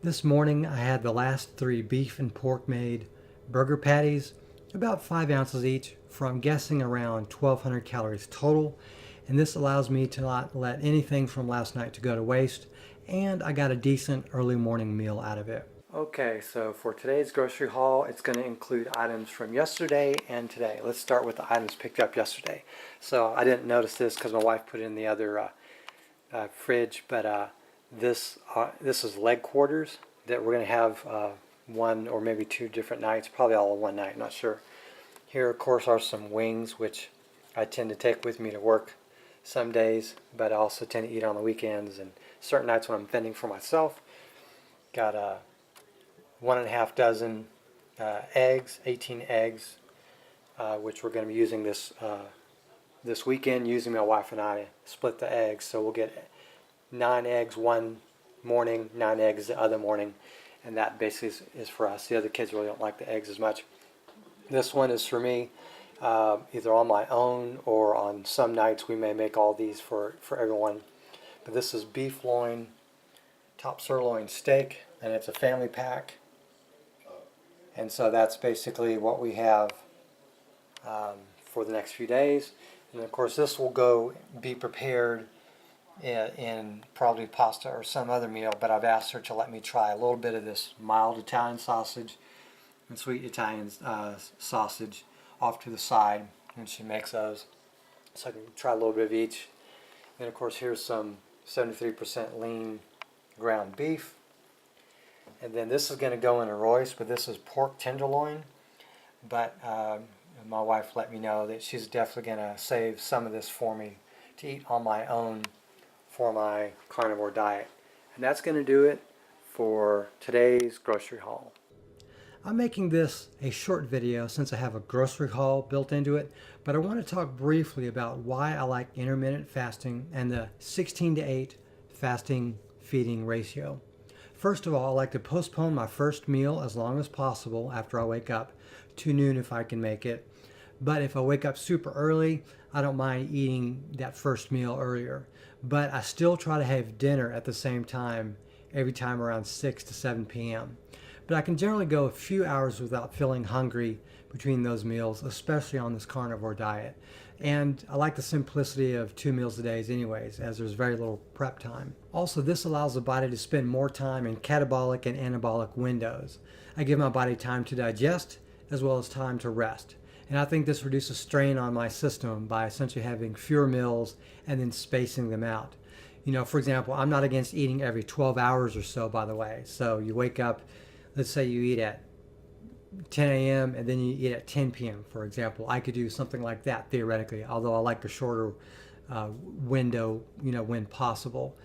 This morning I had the last 3 beef and pork made burger patties, about 5 ounces each, for I'm guessing around 1,200 calories total. And this allows me to not let anything from last night to go to waste, and I got a decent early morning meal out of it. Okay, so for today's grocery haul, it's going to include items from yesterday and today. Let's start with the items picked up yesterday. So I didn't notice this because my wife put it in the other fridge, but this is leg quarters that we're going to have one or maybe 2 different nights, probably all in one night, I'm not sure. Here, of course, are some wings, which I tend to take with me to work some days, but I also tend to eat on the weekends and certain nights when I'm vending for myself. Got 1.5 dozen eggs, 18 eggs, which we're going to be using this weekend, using my wife and I to split the eggs. So we'll get 9 eggs one morning, 9 eggs the other morning, and that basically is for us. The other kids really don't like the eggs as much. This one is for me, either on my own or on some nights we may make all these for everyone. But this is beef loin, top sirloin steak, and it's a family pack. And so that's basically what we have for the next few days. And of course this will be prepared in probably pasta or some other meal, but I've asked her to let me try a little bit of this mild Italian sausage and sweet Italian sausage off to the side when she makes those, so I can try a little bit of each. And of course here's some 73% lean ground beef, and then this is going to go in a roast, but this is pork tenderloin, but my wife let me know that she's definitely going to save some of this for me to eat on my own for my carnivore diet. And that's going to do it for today's grocery haul. I'm making this a short video since I have a grocery haul built into it, but I want to talk briefly about why I like intermittent fasting and the 16:8 fasting feeding ratio. First of all, I like to postpone my first meal as long as possible after I wake up, to noon if I can make it. But if I wake up super early, I don't mind eating that first meal earlier. But I still try to have dinner at the same time every time around 6 to 7 p.m. But I can generally go a few hours without feeling hungry between those meals, especially on this carnivore diet. And I like the simplicity of 2 meals a day anyways, as there's very little prep time. Also, this allows the body to spend more time in catabolic and anabolic windows. I give my body time to digest as well as time to rest. And I think this reduces strain on my system by essentially having fewer meals and then spacing them out. You know, for example, I'm not against eating every 12 hours or so, by the way. So you wake up, let's say you eat at 10 a.m. and then you eat at 10 p.m., for example. I could do something like that theoretically, although I like a shorter window, you know, when possible.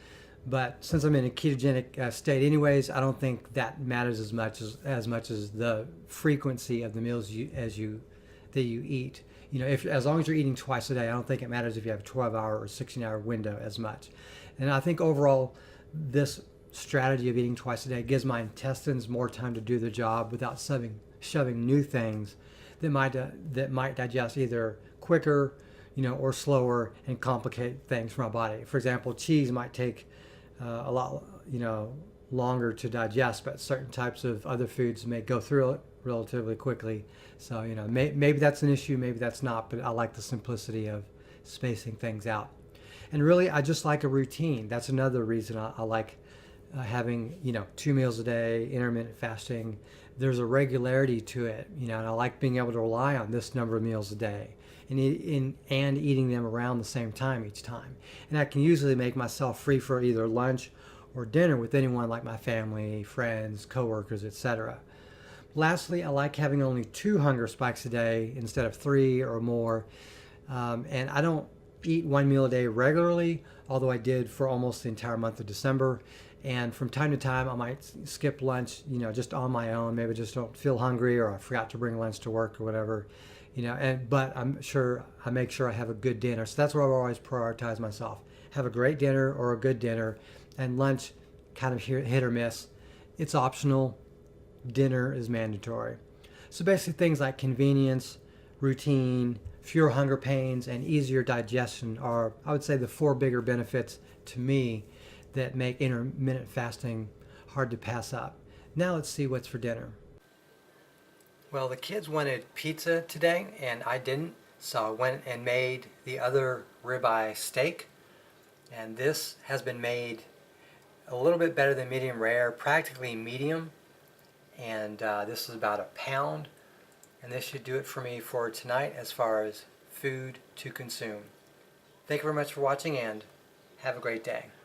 But since I'm in a ketogenic state anyways, I don't think that matters as much as the frequency of the meals that you eat. You know, as long as you're eating twice a day, I don't think it matters if you have a 12-hour or 16-hour window as much. And I think overall, this strategy of eating twice a day gives my intestines more time to do the job without shoving new things that might digest either quicker, you know, or slower and complicate things for my body. For example, cheese might take a lot, you know, longer to digest, but certain types of other foods may go through it relatively quickly. So, you know, maybe that's an issue, maybe that's not, but I like the simplicity of spacing things out. And really, I just like a routine. That's another reason I like having, you know, 2 meals a day, intermittent fasting. There's a regularity to it, you know, and I like being able to rely on this number of meals a day and eating them around the same time each time. And I can usually make myself free for either lunch or dinner with anyone like my family, friends, coworkers, etc. Lastly, I like having only 2 hunger spikes a day instead of 3 or more. And I don't eat 1 meal a day regularly, although I did for almost the entire month of December. And from time to time, I might skip lunch, you know, just on my own. Maybe just don't feel hungry, or I forgot to bring lunch to work or whatever, you know. But I make sure I have a good dinner. So that's where I always prioritize myself. Have a great dinner or a good dinner, and lunch kind of hit or miss. It's optional. Dinner is mandatory. So basically things like convenience, routine, fewer hunger pains, and easier digestion are, I would say, the 4 bigger benefits to me that make intermittent fasting hard to pass up. Now let's see what's for dinner. Well, the kids wanted pizza today and I didn't, so I went and made the other ribeye steak. And this has been made a little bit better than medium rare, practically medium. And this is about a pound. And this should do it for me for tonight as far as food to consume. Thank you very much for watching and have a great day.